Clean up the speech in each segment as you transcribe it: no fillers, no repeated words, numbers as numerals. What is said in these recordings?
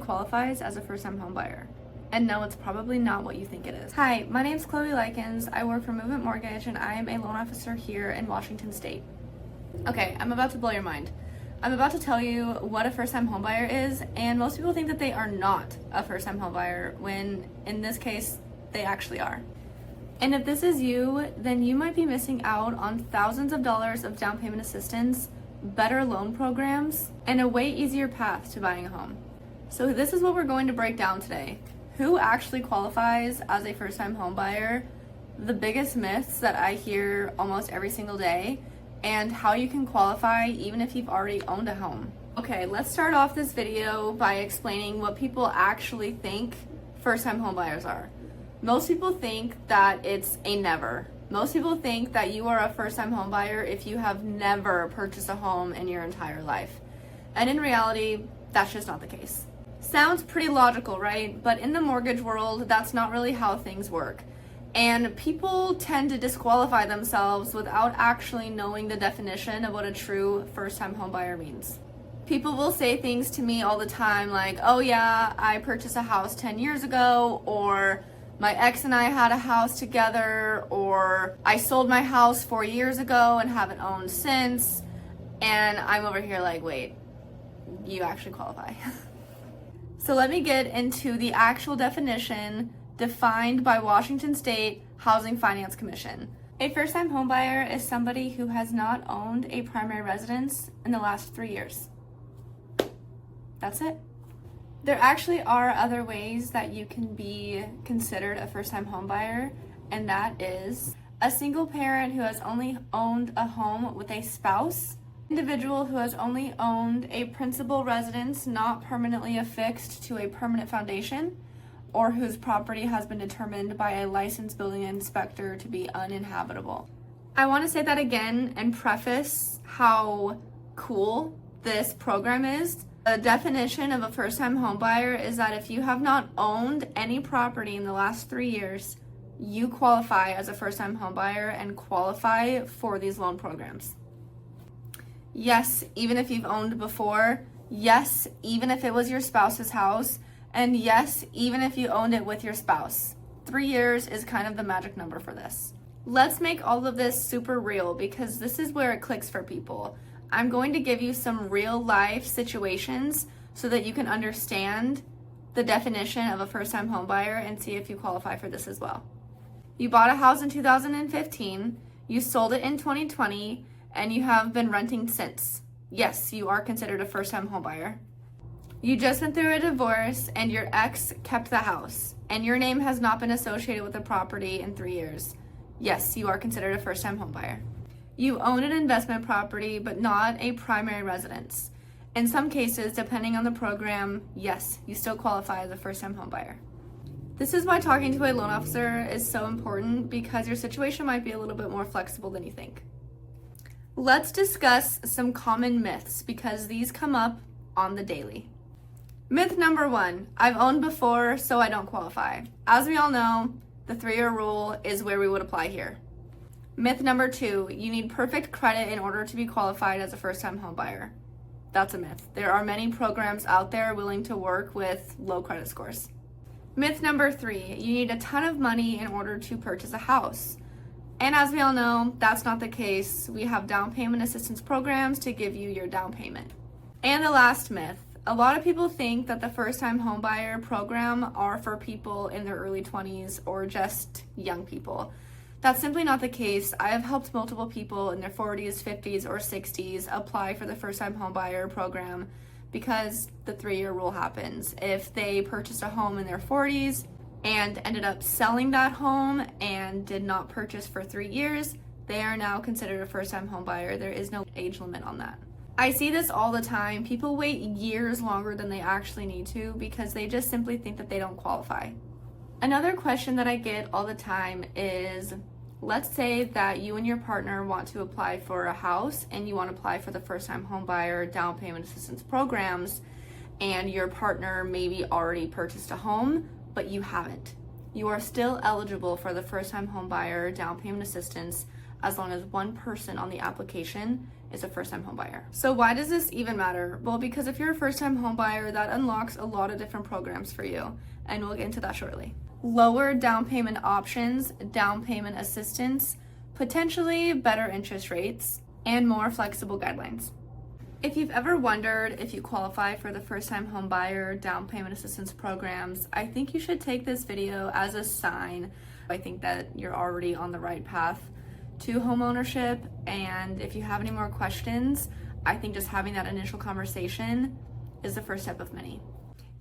qualifies as a first-time home buyer. And no, it's probably not what you think it is. Hi, my name's Lykins. I work for Movement Mortgage and I am a loan officer here in Washington State. Okay, I'm about to blow your mind. I'm about to tell you what a first-time home buyer is, and most people think that they are not a first-time home buyer when in this case, they actually are. And if this is you, then you might be missing out on thousands of dollars of down payment assistance, better loan programs, and a way easier path to buying a home. So this is what we're going to break down today. Who actually qualifies as a first-time home buyer, the biggest myths that I hear almost every single day, and how you can qualify even if you've already owned a home. Okay, let's start off this video by explaining what people actually think first-time home buyers are. Most people think that it's a never. Most people think that you are a first-time home buyer if you have never purchased a home in your entire life. And in reality, that's just not the case. Sounds pretty logical, right? But in the mortgage world, that's not really how things work. And people tend to disqualify themselves without actually knowing the definition of what a true first-time home buyer means. People will say things to me all the time like, oh yeah, I purchased a house 10 years ago, or my ex and I had a house together, or I sold my house 4 years ago and haven't owned since. And I'm over here like, wait, you actually qualify. So let me get into the actual definition defined by Washington State Housing Finance Commission. A first-time homebuyer is somebody who has not owned a primary residence in the last 3 years. That's it. There actually are other ways that you can be considered a first-time homebuyer, and that is a single parent who has only owned a home with a spouse, individual who has only owned a principal residence not permanently affixed to a permanent foundation, or whose property has been determined by a licensed building inspector to be uninhabitable. I want to say that again and preface how cool this program is. The definition of a first-time homebuyer is that if you have not owned any property in the last 3 years, you qualify as a first-time homebuyer and qualify for these loan programs. Yes, even if you've owned before. Yes, even if it was your spouse's house. And yes, even if you owned it with your spouse. 3 years is kind of the magic number for this. Let's make all of this super real because this is where it clicks for people. I'm going to give you some real life situations so that you can understand the definition of a first-time homebuyer and see if you qualify for this as well. You bought a house in 2015, you sold it in 2020, and you have been renting since. Yes, you are considered a first-time homebuyer. You just went through a divorce and your ex kept the house, and your name has not been associated with the property in 3 years. Yes, you are considered a first-time homebuyer. You own an investment property, but not a primary residence. In some cases, depending on the program, yes, you still qualify as a first-time homebuyer. This is why talking to a loan officer is so important because your situation might be a little bit more flexible than you think. Let's discuss some common myths because these come up on the daily. Myth number 1, I've owned before, so I don't qualify. As we all know, the 3-year rule is where we would apply here. Myth number 2, you need perfect credit in order to be qualified as a first-time homebuyer. That's a myth. There are many programs out there willing to work with low credit scores. Myth number 3, you need a ton of money in order to purchase a house. And as we all know, that's not the case. We have down payment assistance programs to give you your down payment. And the last myth, a lot of people think that the first-time homebuyer program are for people in their early 20s or just young people. That's simply not the case. I have helped multiple people in their 40s, 50s, or 60s apply for the first-time homebuyer program because the 3-year rule happens. If they purchased a home in their 40s and ended up selling that home and did not purchase for 3 years, they are now considered a first-time homebuyer. There is no age limit on that. I see this all the time. People wait years longer than they actually need to because they just simply think that they don't qualify. Another question that I get all the time is, let's say that you and your partner want to apply for a house and you want to apply for the first-time homebuyer down payment assistance programs, and your partner maybe already purchased a home, but you haven't. You are still eligible for the first-time homebuyer down payment assistance as long as one person on the application is a first-time homebuyer. So why does this even matter? Well, because if you're a first-time homebuyer, that unlocks a lot of different programs for you, and we'll get into that shortly. Lower down payment options, down payment assistance, potentially better interest rates, and more flexible guidelines. If you've ever wondered if you qualify for the first-time homebuyer down payment assistance programs, I think you should take this video as a sign. I think that you're already on the right path to homeownership, and if you have any more questions, I think just having that initial conversation is the first step of many.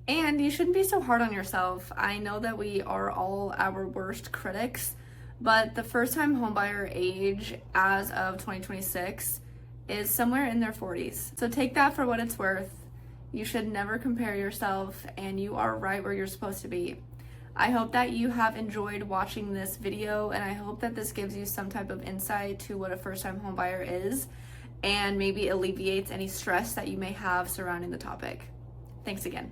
And you shouldn't be so hard on yourself. I know that we are all our worst critics, but the first-time homebuyer age as of 2026 is somewhere in their 40s. So take that for what it's worth. You should never compare yourself, and you are right where you're supposed to be. I hope that you have enjoyed watching this video, and I hope that this gives you some type of insight to what a first-time homebuyer is, and maybe alleviates any stress that you may have surrounding the topic. Thanks again.